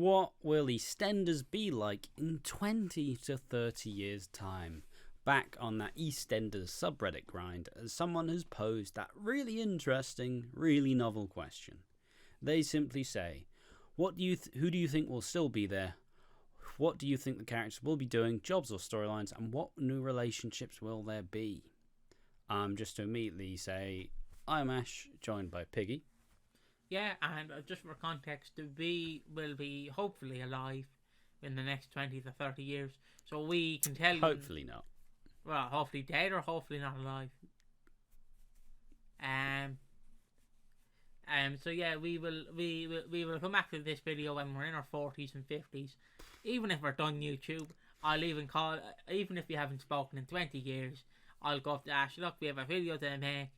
What will EastEnders be like in 20 to 30 years' time? Back on that EastEnders subreddit grind, as someone has posed that really interesting, really novel question. They simply say, who do you think will still be there? What do you think the characters will be doing, jobs or storylines, and what new relationships will there be? Just to immediately say, I'm Ash, joined by Piggy. Yeah, and just for context, we will be hopefully alive in the next 20 to 30 years. So we can tell you... Hopefully not. Well, hopefully dead or hopefully not alive. So yeah, we will come back to this video when we're in our 40s and 50s. Even if we're done YouTube, even if we haven't spoken in 20 years, I'll go up to Ash, look, we have a video to make.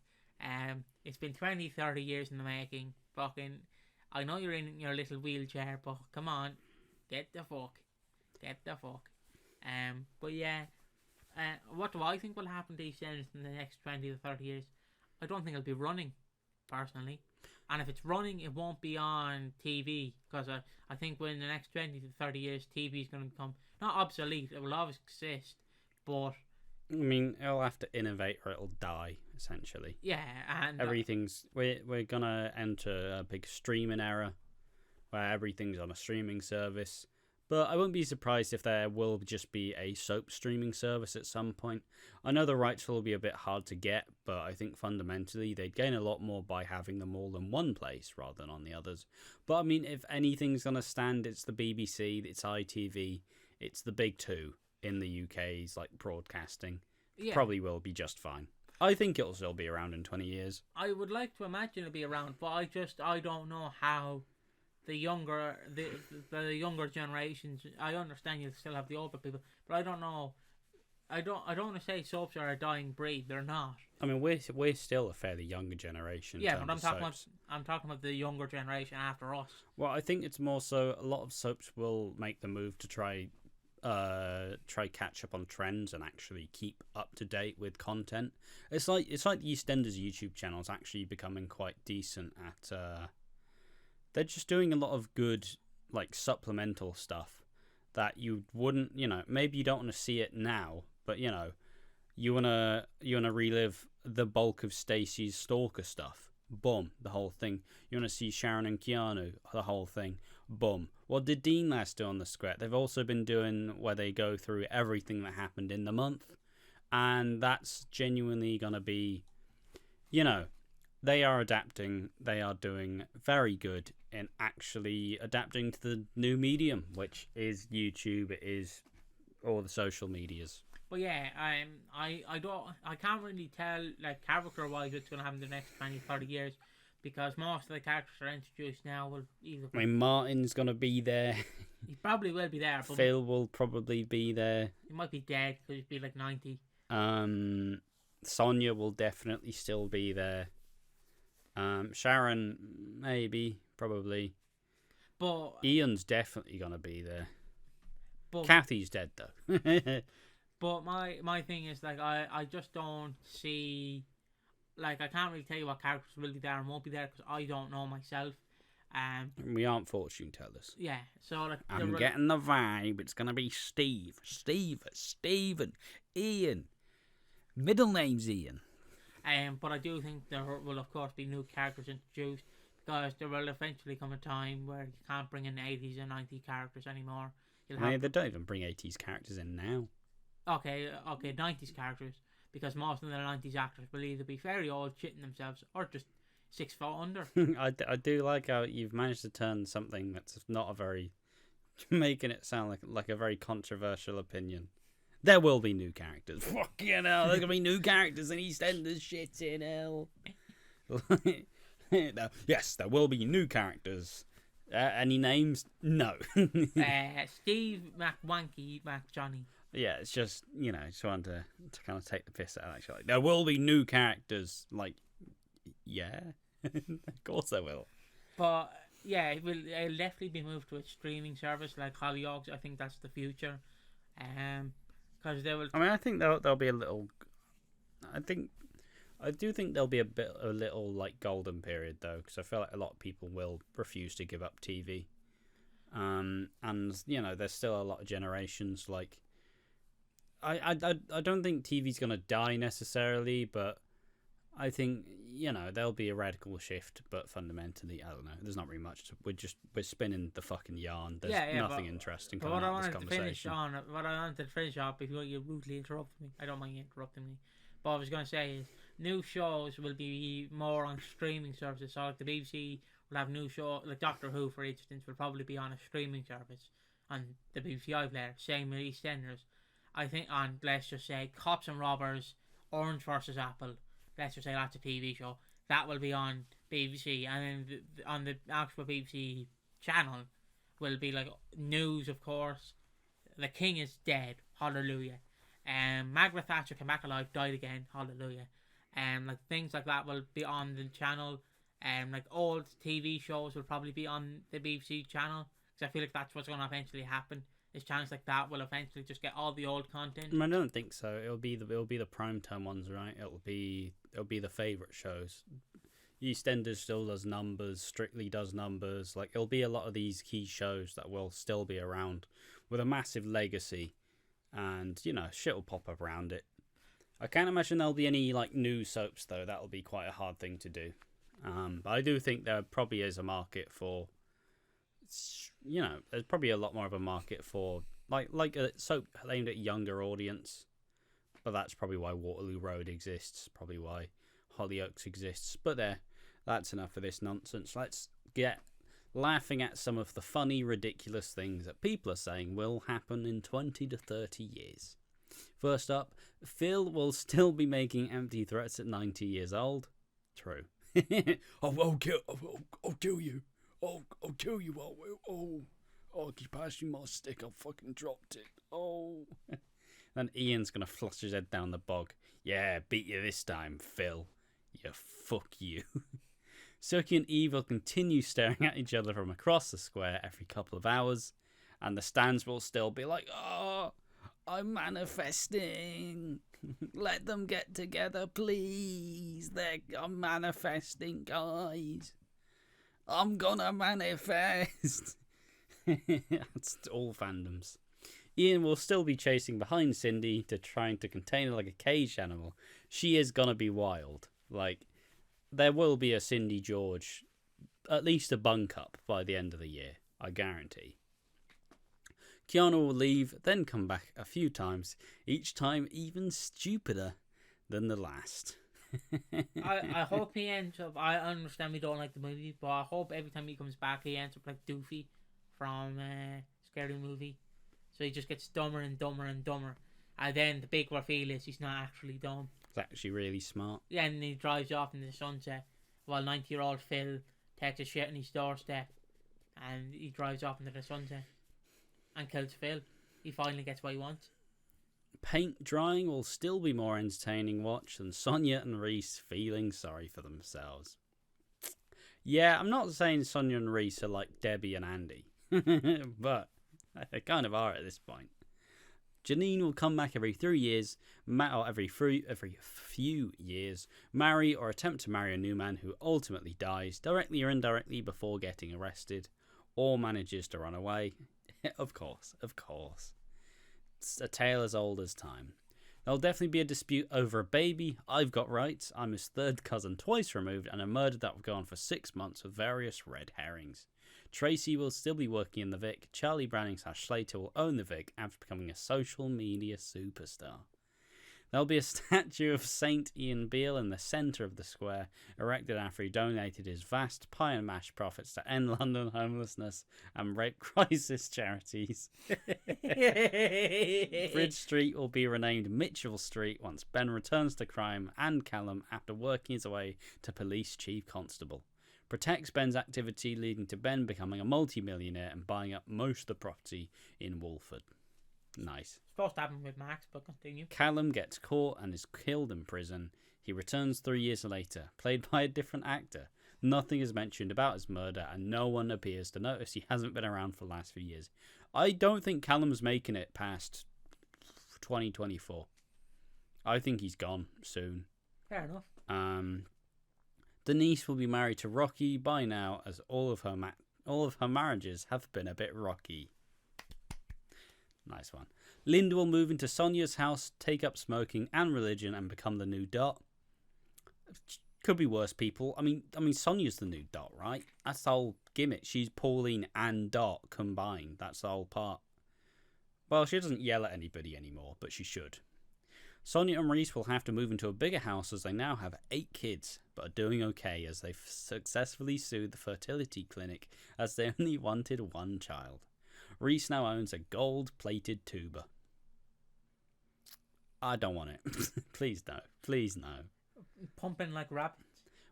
It's been 20, 30 years in the making. Fucking, I know you're in your little wheelchair, but come on, get the fuck. But yeah, what do I think will happen to EastEnders in the next 20 to 30 years? I don't think it'll be running, personally. And if it's running, it won't be on TV, because I think in the next 20 to 30 years, TV is going to become, not obsolete, it will always exist, but... I mean, it'll have to innovate or it'll die, essentially. Yeah, and... We're going to enter a big streaming era, where everything's on a streaming service. But I wouldn't be surprised if there will just be a soap streaming service at some point. I know the rights will be a bit hard to get, but I think fundamentally they'd gain a lot more by having them all in one place rather than on the others. But I mean, if anything's going to stand, it's the BBC, it's ITV, it's the big two in the UK's like broadcasting. Yeah. Probably will be just fine. I think it'll still be around in 20 years. I would like to imagine it'll be around, but I don't know how the younger generations. I understand you still have the older people, but I don't know. I don't want to say soaps are a dying breed. They're not. I mean, we're still a fairly younger generation. Yeah, but I'm talking about the younger generation after us. Well, I think it's more so a lot of soaps will make the move to try catch up on trends and actually keep up to date with content. It's like the EastEnders YouTube channel is actually becoming quite decent at. They're just doing a lot of good like supplemental stuff that you wouldn't, maybe you don't want to see it now, but you wanna relive the bulk of Stacey's stalker stuff. Boom, the whole thing. You want to see Sharon and Keanu, the whole thing. Boom. What did Dean last do on the script? They've also been doing where they go through everything that happened in the month, and that's genuinely gonna be, they are adapting. They are doing very good in actually adapting to the new medium, which is YouTube. It is all the social medias. But yeah, I can't really tell like character wise what's going to happen in the next 20, 30 years, because most of the characters are introduced now will either. I mean, Martin's going to be there. He probably will be there. But Phil will probably be there. He might be dead because he'd be like 90. Sonia will definitely still be there. Sharon, maybe, probably. But Ian's definitely going to be there. But Kathy's dead, though. But my thing is, like, I just don't see... Like, I can't really tell you what characters will be there and won't be there, because I don't know myself. We aren't fortune tellers. Yeah, so... like, I'm getting the vibe. It's going to be Stephen, Ian. Middle name's Ian. But I do think there will, of course, be new characters introduced, because there will eventually come a time where you can't bring in 80s and 90s characters anymore. They don't even bring 80s characters in now. Okay, 90s characters, because most of the 90s actors will either be very old, shitting themselves, or just 6 foot under. I do like how you've managed to turn something that's not a very... making it sound like a very controversial opinion. There will be new characters. Fucking hell, there's going to be new characters in EastEnders, shit in hell. No, yes, there will be new characters. Any names? No. Steve McWanky McJohnny. Yeah, it's just, just wanted to kind of take the piss out of actually. There will be new characters. Like, yeah, of course there will. But, yeah, it'll definitely be moved to a streaming service like Hollyoaks. I think that's the future. Because they will... I mean, I think there'll be a little... I do think there'll be a little, like, golden period, though, because I feel like a lot of people will refuse to give up TV. And there's still a lot of generations. Like, I don't think TV's gonna die necessarily, but I think there'll be a radical shift. But fundamentally, I don't know. There's not really much. We're spinning the fucking yarn. There's nothing interesting coming out of this conversation. What I wanted to finish off before you rudely interrupted me. I don't mind you interrupting me. But what I was going to say is new shows will be more on streaming services. So like the BBC will have new show, like Doctor Who, for instance, will probably be on a streaming service on the BBC iPlayer. Same with EastEnders. I think on, let's just say, Cops and Robbers, Orange versus Apple. Let's just say that's a TV show. That will be on BBC, and then on the actual BBC channel will be like news, of course. The King is dead. Hallelujah. Margaret Thatcher came back alive, died again. Hallelujah. Like things like that will be on the channel. Like old TV shows will probably be on the BBC channel, because I feel like that's what's going to eventually happen. Is channels like that will eventually just get all the old content. I don't think so. It'll be the primetime ones, right? It'll be the favourite shows. EastEnders still does numbers. Strictly does numbers. Like, it'll be a lot of these key shows that will still be around with a massive legacy, and shit will pop up around it. I can't imagine there'll be any like new soaps though. That'll be quite a hard thing to do. But I do think there probably is a market for. There's probably a lot more of a market for like a soap aimed at a younger audience, but that's probably why Waterloo Road exists, probably why Hollyoaks exists. But that's enough of this nonsense. Let's get laughing at some of the funny, ridiculous things that people are saying will happen in 20 to 30 years. First up, Phil will still be making empty threats at 90 years old. True. I'll kill you. I'll kill you. Keep passing my stick. I fucking dropped it. Oh. Then Ian's gonna flush his head down the bog. Yeah, beat you this time, Phil. Yeah, fuck you. Suki and Eve will continue staring at each other from across the square every couple of hours, and the stands will still be like, oh, I'm manifesting. Let them get together, please. I'm manifesting, guys. I'm gonna manifest. That's all fandoms. Ian will still be chasing behind Cindy trying to contain her like a caged animal. She is gonna be wild. Like, there will be a Cindy George, at least a bunk up by the end of the year, I guarantee. Keanu will leave, then come back a few times, each time even stupider than the last. I hope he ends up. I understand we don't like the movie, but I hope every time he comes back he ends up like Doofy from Scary Movie. So he just gets dumber and dumber and dumber, and then the big reveal is he's not actually dumb. He's actually really smart. Yeah, and he drives off into the sunset while 90-year-old Phil takes a shit on his doorstep, and he drives off into the sunset and kills Phil. He finally gets what he wants. Paint drying will still be more entertaining watch than Sonia and Reese feeling sorry for themselves. Yeah, I'm not saying Sonia and Reese are like Debbie and Andy, but they kind of are at this point. Janine will come back every 3 years, or every few years, marry or attempt to marry a new man who ultimately dies, directly or indirectly, before getting arrested, or manages to run away. Of course. It's a tale as old as time. There'll definitely be a dispute over a baby. I've got rights. I'm his third cousin twice removed, and a murder that will go on for 6 months with various red herrings. Tracy will still be working in the Vic. Charlie Browning / Slater will own the Vic after becoming a social media superstar. There'll be a statue of Saint Ian Beale in the centre of the square, erected after he donated his vast pie and mash profits to end London homelessness and rape crisis charities. Bridge Street will be renamed Mitchell Street once Ben returns to crime, and Callum, after working his way to police chief constable, protects Ben's activity, leading to Ben becoming a multi-millionaire and buying up most of the property in Walford. Nice. Supposed to happen with Max, but continue. Callum gets caught and is killed in prison. He returns 3 years later, played by a different actor. Nothing is mentioned about his murder, and no one appears to notice he hasn't been around for the last few years. I don't think Callum's making it past 2024. I think he's gone soon. Fair enough. Denise will be married to Rocky by now, as all of her All of her marriages have been a bit rocky. Nice one. Linda will move into Sonia's house, take up smoking and religion, and become the new Dot. Could be worse, people. I mean, Sonia's the new Dot, right? That's the whole gimmick. She's Pauline and Dot combined. That's the whole part. Well, she doesn't yell at anybody anymore, but she should. Sonia and Reese will have to move into a bigger house as they now have 8 kids, but are doing okay as they've successfully sued the fertility clinic as they only wanted 1 child. Reese now owns a gold-plated tuba. I don't want it. Please no. Please no. Pumping like rabbits.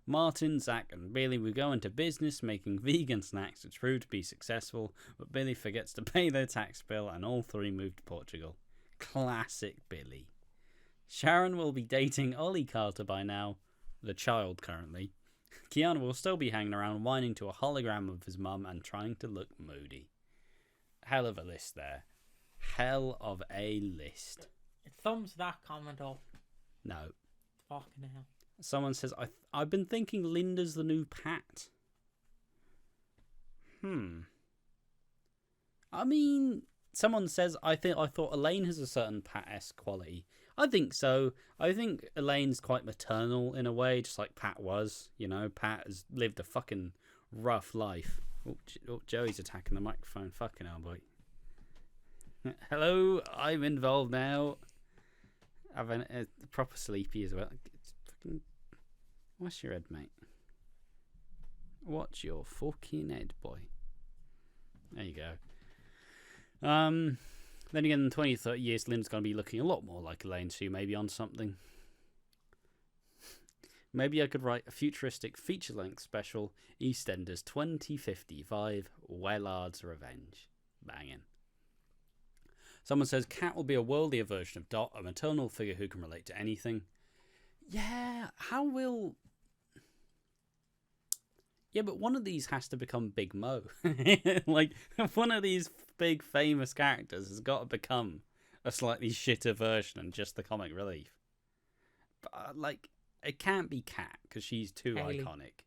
Martin, Zack and Billy will go into business making vegan snacks which prove to be successful, but Billy forgets to pay their tax bill and all 3 move to Portugal. Classic Billy. Sharon will be dating Ollie Carter by now, the child currently. Keanu will still be hanging around whining to a hologram of his mum and trying to look moody. Hell of a list there. Hell of a list. Thumbs that comment up. No. Fucking hell. Someone says, I've been thinking Linda's the new Pat. I mean, someone says, I thought Elaine has a certain Pat-esque quality. I think so. I think Elaine's quite maternal in a way, just like Pat was. You know, Pat has lived a fucking rough life. Oh, Joey's attacking the microphone. Fucking hell, boy. Hello, I'm involved now. I've been proper sleepy as well. It's fucking... What's your head, mate? What's your fucking head, boy? There you go. Then again, in 20 or 30 years, Lynn's going to be looking a lot more like Elaine, so you may be on something. Maybe I could write a futuristic feature-length special, EastEnders 2055, Wellard's Revenge. Banging. Someone says, Kat will be a worldier version of Dot, a maternal figure who can relate to anything. Yeah, how will... Yeah, but one of these has to become Big Mo. Like, one of these big famous characters has got to become a slightly shitter version and just the comic relief. But, like, it can't be Kat, because she's too iconic.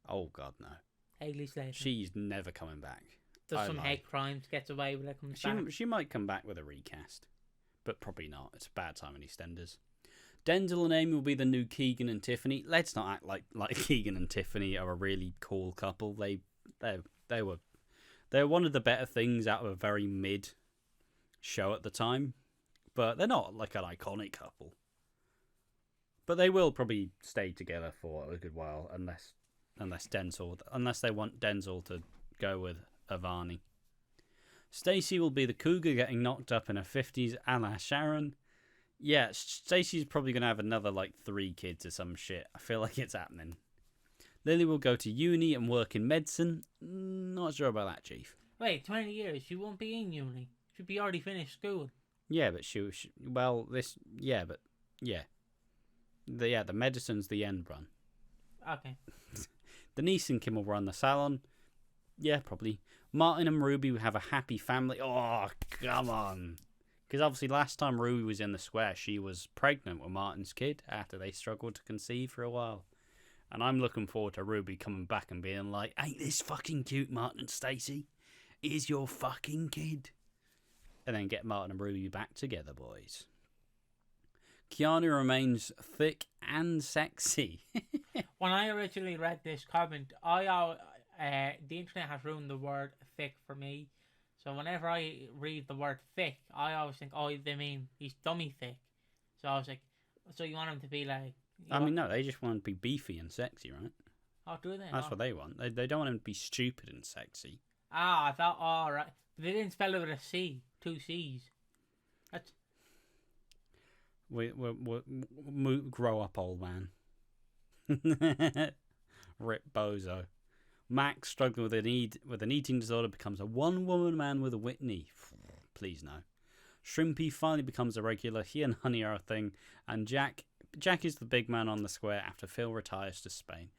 Oh, God, no. Hayley Slater. She's never coming back. Does some hate crimes, gets away when it comes back. She might come back with a recast, but probably not. It's a bad time in EastEnders. Denzel and Amy will be the new Keegan and Tiffany. Let's not act like Keegan and Tiffany are a really cool couple. They're one of the better things out of a very mid show at the time, but they're not like an iconic couple. But they will probably stay together for a good while, unless they want Denzel to go with Avani. Stacey will be the cougar getting knocked up in her 50s a la Sharon. Yeah, Stacey's probably going to have another, 3 kids or some shit. I feel like it's happening. Lily will go to uni and work in medicine. Not sure about that, Chief. Wait, 20 years? She won't be in uni. She'll be already finished school. Yeah, but the medicine's the end run. Okay. Denise and Kim will run the salon. Yeah, probably. Martin and Ruby will have a happy family. Oh, come on. Because obviously last time Ruby was in the square, she was pregnant with Martin's kid after they struggled to conceive for a while. And I'm looking forward to Ruby coming back and being like, ain't this fucking cute, Martin and Stacey? Here's your fucking kid. And then get Martin and Ruby back together, boys. Keanu remains thick and sexy. When I originally read this comment, the internet has ruined the word thick for me. So whenever I read the word thick, I always think, oh, they mean he's dummy thick. So I was like, so you want him to be like... No, they just want him to be beefy and sexy, right? Oh, do they? That's what they want. They don't want him to be stupid and sexy. Ah, I thought, all right. They didn't spell it with a C. 2 C's. That's... We grow up, old man. Rip bozo. Max, struggling with an eating disorder, becomes a one-woman man with a Whitney. Please no. Shrimpy finally becomes a regular. He and Honey are a thing. And Jack is the big man on the square after Phil retires to Spain.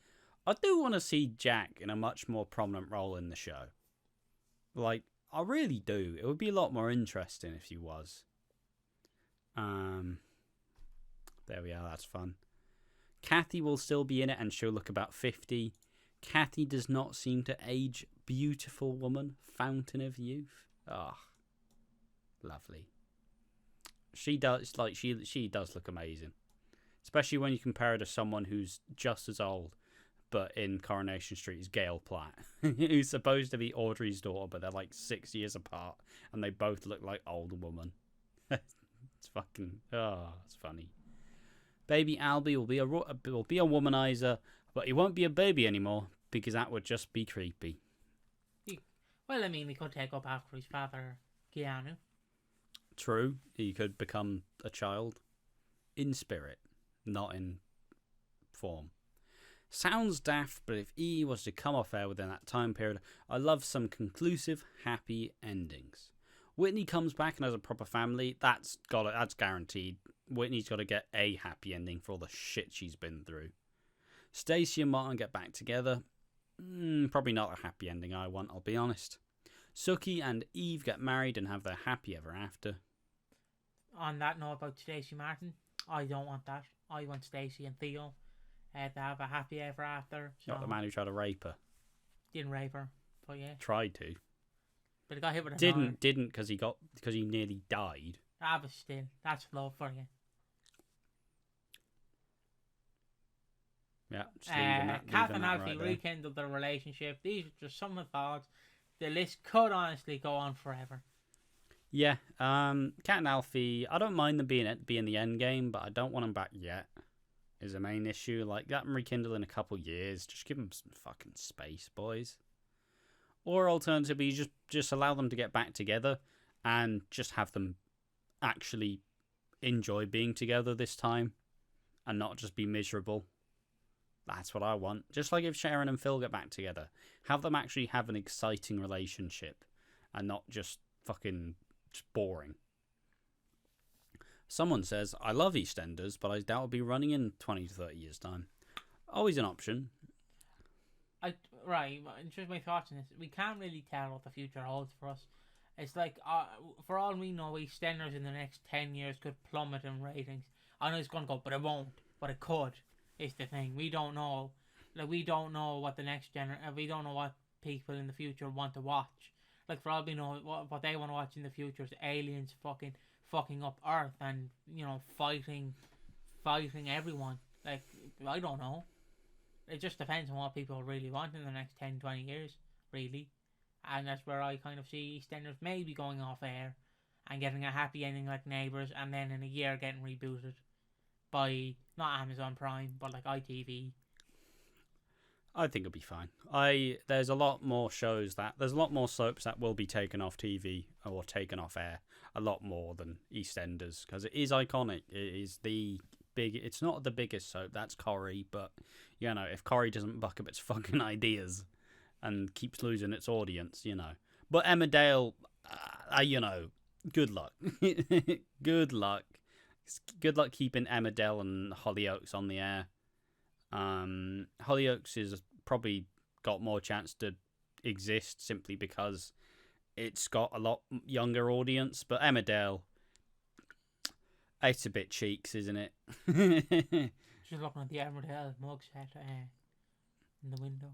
I do want to see Jack in a much more prominent role in the show. I really do. It would be a lot more interesting if he was. There we are. That's fun. Kathy will still be in it and she'll look about 50. Kathy does not seem to age beautiful woman, fountain of youth. Ah, lovely. She does she does look amazing, especially when you compare her to someone who's just as old, but in Coronation Street is Gail Platt, who's supposed to be Audrey's daughter, but they're like 6 years apart, and they both look like old women. It's fucking it's funny. Baby Albie will be a womanizer, but he won't be a baby anymore because that would just be creepy. Well, I mean, he could take up after his father, Keanu. True, he could become a child in spirit, not in form. Sounds daft, but if E was to come off air within that time period, I love some conclusive, happy endings. Whitney comes back and has a proper family. That's guaranteed. Whitney's got to get a happy ending for all the shit she's been through. Stacey and Martin get back together. Probably not a happy ending I want, I'll be honest. Suki and Eve get married and have their happy ever after. On that note about Stacey Martin, I don't want that. I want Stacey and Theo to have a happy ever after. So Not the man who tried to rape her. Didn't rape her, but yeah. Tried to. But he got hit with a Didn't because he nearly died. Ah, but still, that's love for you. Yeah, just leaving that, Kath and that Alfie right rekindled their relationship. These are just some of the thoughts. The list could honestly go on forever. Yeah, Kat and Alfie, I don't mind them being the end game, but I don't want them back yet. Is the main issue. Like, let them rekindle in a couple years. Just give them some fucking space, boys. Or alternatively, just allow them to get back together and just have them actually enjoy being together this time and not just be miserable. That's what I want. Just like if Sharon and Phil get back together, have them actually have an exciting relationship and not just fucking just boring. Someone says, I love EastEnders, but I doubt it'll be running in 20 to 30 years' time. Always an option. Right, just my thoughts on this. We can't really tell what the future holds for us. It's like, for all we know, EastEnders in the next 10 years could plummet in ratings. I know it's going to go, but it won't. But it could, is the thing. We don't know. Like, we don't know what the next we don't know what people in the future want to watch. Like, for all we know, what they want to watch in the future is aliens fucking up Earth and, fighting everyone. Like, I don't know. It just depends on what people really want in the next 10, 20 years, really. And that's where I kind of see EastEnders maybe going off air and getting a happy ending like Neighbours, and then in a year getting rebooted by, not Amazon Prime, but like ITV. I think it'll be fine. There's a lot more there's a lot more soaps that will be taken off TV or taken off air, a lot more than EastEnders, because it is iconic. It is it's not the biggest soap, that's Corrie, but, if Corrie doesn't buck up its fucking ideas and keeps losing its audience, But Emmerdale, good luck. Good luck. Good luck keeping Emmerdale and Hollyoaks on the air. Hollyoaks is probably got more chance to exist simply because it's got a lot younger audience, but Emmerdale, it's a bit cheeks, isn't it? Just looking at the Emmerdale mug set in the window.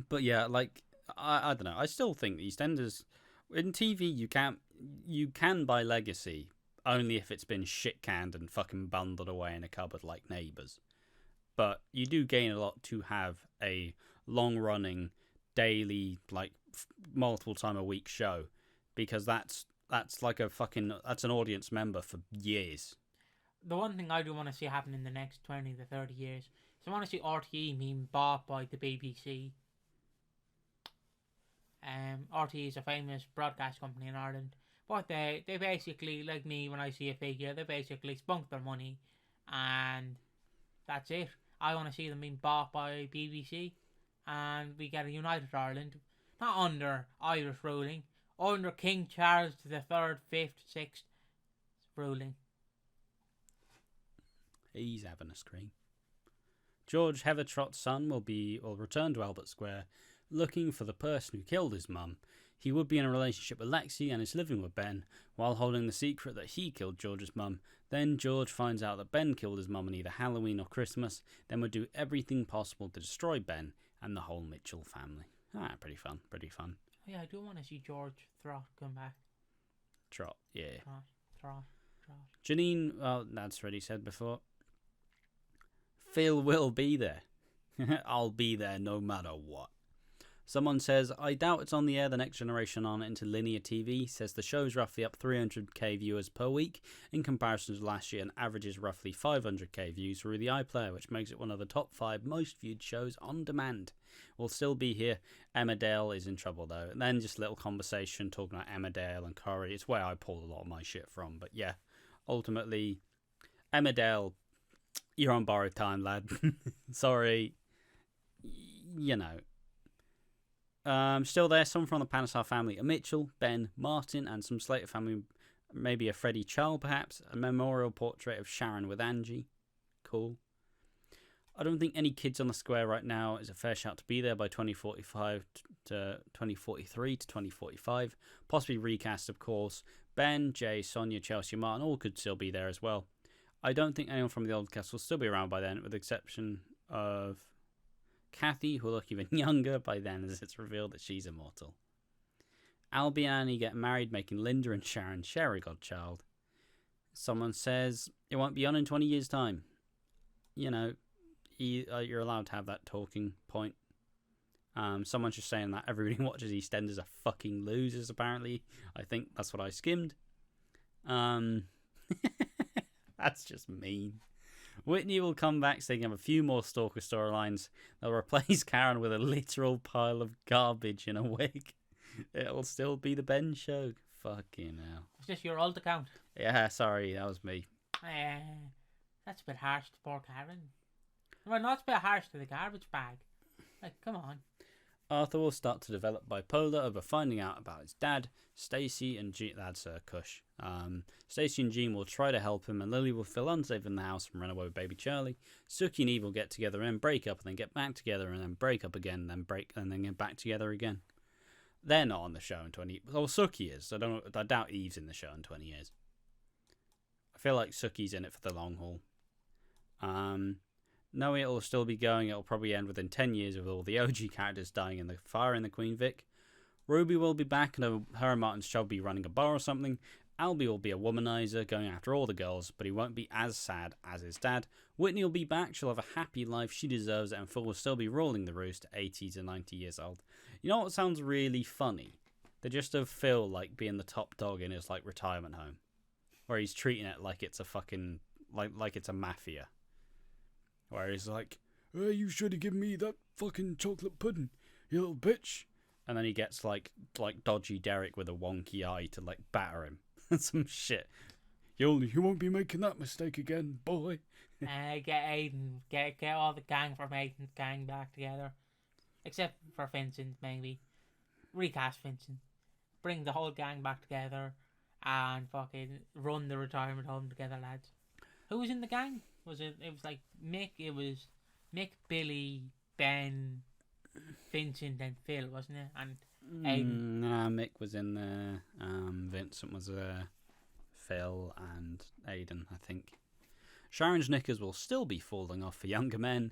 But yeah, like I don't know. I still think EastEnders in TV you can buy legacy only if it's been shit canned and fucking bundled away in a cupboard like Neighbours. But you do gain a lot to have a long running daily, like multiple time a week show, because that's like that's an audience member for years. The one thing I do want to see happen in the next 20 to 30 years is I want to see RTE being bought by the BBC. RTE is a famous broadcast company in Ireland, but they basically, like me when I see a figure, they basically spunk their money and that's it. I want to see them being bought by BBC and we get a united Ireland, not under Irish ruling, under King Charles the 3rd, 5th, 6th ruling. He's having a scream. George Heathertrot's son will return to Albert Square looking for the person who killed his mum. He would be in a relationship with Lexi and is living with Ben while holding the secret that he killed George's mum. Then George finds out that Ben killed his mum on either Halloween or Christmas, then would do everything possible to destroy Ben and the whole Mitchell family. Pretty fun. Oh, yeah, I do want to see George Throt come back. Trot, yeah. Trot. Janine, well, that's already said before. Phil will be there. I'll be there no matter what. Someone says, I doubt it's on the air the next generation on into linear TV. Says the show's roughly up 300k viewers per week in comparison to last year and averages roughly 500k views through the iPlayer, which makes it one of the top 5 most viewed shows on demand. We'll still be here. Emmerdale is in trouble though. And then just a little conversation talking about Emmerdale and Corrie. It's where I pull a lot of my shit from. But yeah, ultimately, Emmerdale, you're on borrowed time, lad. Sorry. You know. Still there, some from the Panesar family, a Mitchell, Ben, Martin, and some Slater family, maybe a Freddie Charles perhaps, a memorial portrait of Sharon with Angie. Cool. I don't think any kids on the square right now is a fair shout to be there by 2045 to 2043 to 2045. Possibly recast, of course. Ben, Jay, Sonia, Chelsea, Martin, all could still be there as well. I don't think anyone from the old cast will still be around by then, with the exception of Kathy, who will look even younger by then as it's revealed that she's immortal. Albie and Annie get married, making Linda and Sharon share a godchild. Someone says it won't be on in 20 years' time. You know, you're allowed to have that talking point. Someone's just saying that everybody who watches EastEnders are fucking losers, apparently. I think that's what I skimmed. That's just mean. Whitney will come back so they can have a few more Stalker storylines. They'll replace Karen with a literal pile of garbage in a wig. It'll still be the Ben show. Fucking hell. Is this your old account? Yeah, sorry, that was me. That's a bit harsh to poor Karen. Well, not a bit harsh to the garbage bag. Like, come on. Arthur will start to develop bipolar over finding out about his dad. Stacey and Jean, that's Kush. Stacey and Jean will try to help him, and Lily will feel unsafe in the house and run away with baby Charlie. Suki and Eve will get together and break up, and then get back together, and then break up again, and then break, and then get back together again. They're not on the show in 20. Well, Suki is. I doubt Eve's in the show in 20 years. I feel like Suki's in it for the long haul. No, it'll still be going. It'll probably end within 10 years with all the OG characters dying in the fire in the Queen Vic. Ruby will be back, and her and Martin shall be running a bar or something. Albie will be a womanizer, going after all the girls, but he won't be as sad as his dad. Whitney will be back. She'll have a happy life. She deserves it, and Phil will still be ruling the roost at 80 to 90 years old. You know what sounds really funny? They just have Phil like being the top dog in his like retirement home, where he's treating it like it's a fucking like it's a mafia. Where he's like, "Hey, you should have given me that fucking chocolate pudding, you little bitch." And then he gets like dodgy Derek with a wonky eye to like batter him. Some shit. You won't be making that mistake again, boy. Get Aiden, get all the gang from Aiden's gang back together. Except for Vincent, maybe. Recast Vincent. Bring the whole gang back together and fucking run the retirement home together, lads. Who was in the gang? It was like Mick, it was Mick, Billy, Ben, Vincent and Phil, wasn't it? And Aiden. Nah, Mick was in there. Vincent was there. Phil and Aiden, I think. Sharon's knickers will still be falling off for younger men,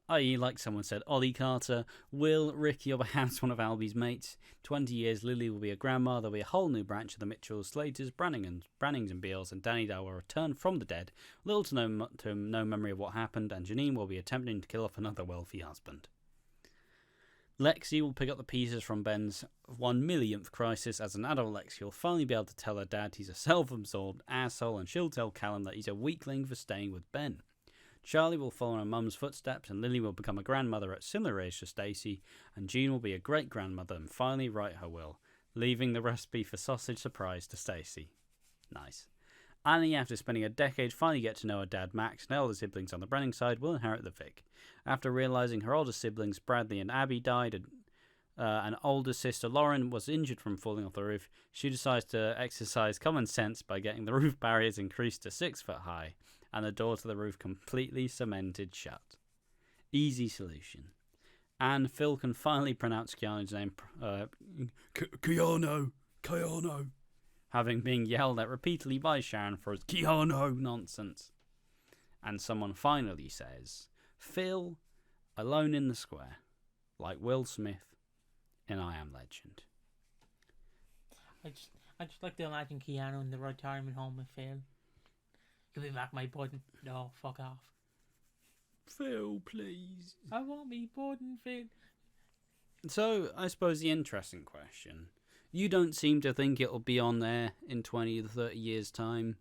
i.e., like someone said, Ollie Carter, Will, Ricky, or perhaps one of Albie's mates. 20 years, Lily will be a grandma. There'll be a whole new branch of the Mitchells, Slaters, Brannings and Beals, and Danny Dale will return from the dead. Little to no memory of what happened, and Janine will be attempting to kill off another wealthy husband. Lexi will pick up the pieces from Ben's 1 millionth crisis. As an adult Lexi will finally be able to tell her dad he's a self-absorbed asshole, and she'll tell Callum that he's a weakling for staying with Ben. Charlie will follow in her mum's footsteps, and Lily will become a grandmother at similar age to Stacey, and Jean will be a great-grandmother and finally write her will, leaving the recipe for sausage surprise to Stacey. Nice. Annie, after spending a decade, finally get to know her dad Max, and elder siblings on the Brenning side will inherit the Vic. After realising her older siblings Bradley and Abby died, and an older sister Lauren was injured from falling off the roof, she decides to exercise common sense by getting the roof barriers increased to 6 foot high, and the door to the roof completely cemented shut. Easy solution. And Phil can finally pronounce Keanu's name, Keanu, having been yelled at repeatedly by Sharon for his Keanu nonsense. And someone finally says, Phil, alone in the square, like Will Smith, in I Am Legend. I just like to imagine Keanu in the retirement home with Phil. Give me back my button. No, fuck off. Phil, please. I want me button, Phil. So, I suppose the interesting question. You don't seem to think it'll be on there in 20 to 30 years' time.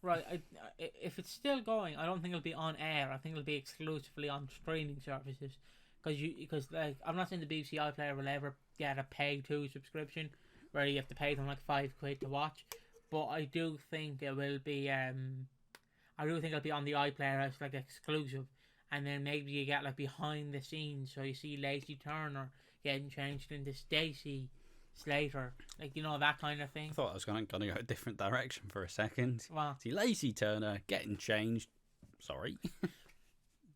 Right, if it's still going, I don't think it'll be on air. I think it'll be exclusively on streaming services. Because like, I'm not saying the BBC iPlayer will ever get a pay-to subscription where you have to pay them like £5 to watch. But I do think it will be. I do think it'll be on the iPlayer as like exclusive, and then maybe you get like behind the scenes, so you see Lacey Turner getting changed into Stacey, Slater, like that kind of thing. I thought I was going to go a different direction for a second. Well, see Lacey Turner getting changed. Sorry.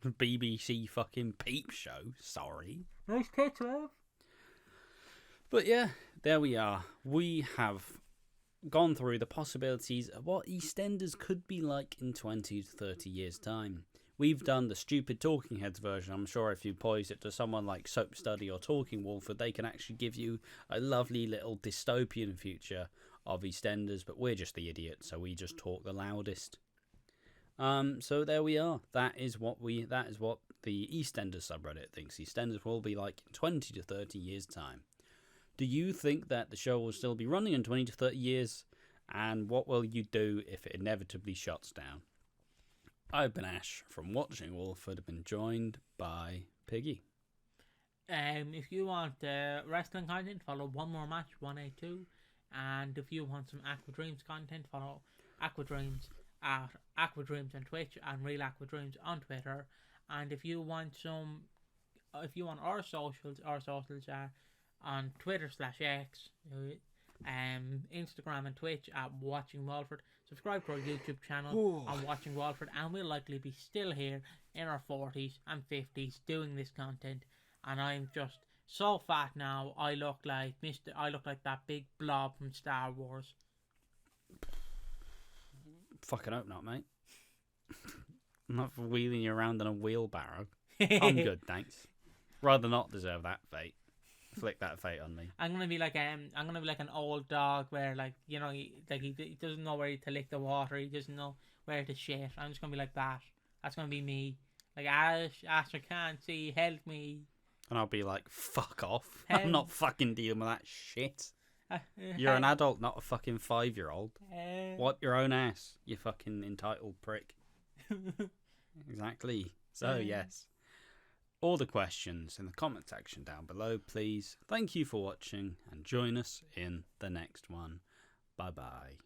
BBC fucking peep show. Sorry. Nice tits, love. But yeah, there we are. We have gone through the possibilities of what EastEnders could be like in 20 to 30 years' time. We've done the stupid Talking Heads version. I'm sure if you pose it to someone like Soap Study or Talking Walford, they can actually give you a lovely little dystopian future of EastEnders, but we're just the idiots, so we just talk the loudest. So there we are. That is what the EastEnders subreddit thinks EastEnders will be like in 20 to 30 years' time. Do you think that the show will still be running in 20 to 30 years? And what will you do if it inevitably shuts down? I've been Ash from Watching Walford. I've been joined by Piggy. If you want wrestling content, follow One More Match 182. And if you want some Aqua Dreams content, follow Aqua Dreams at Aqua Dreams on Twitch and Real Aqua Dreams on Twitter. And if you want our socials are on Twitter/X, Instagram and Twitch at Watching Walford. Subscribe to our YouTube channel on Watching Walford, and we'll likely be still here in our 40s and 50s doing this content. And I'm just so fat now. I look like that big blob from Star Wars. Fucking hope not, mate. I'm not wheeling you around in a wheelbarrow. I'm good, thanks. Rather not deserve that fate. Flick that fate on me. I'm gonna be like an old dog where he doesn't know where to lick the water. He doesn't know where to shit. I'm just gonna be like that. That's gonna be me. Like, Ash, I can't see. Help me. And I'll be like, fuck off. I'm not fucking dealing with that shit. You're an adult, not a fucking 5-year-old. Wipe your own ass, you fucking entitled prick. Exactly. So, yes. All the questions in the comment section down below, please. Thank you for watching, and join us in the next one. Bye-bye.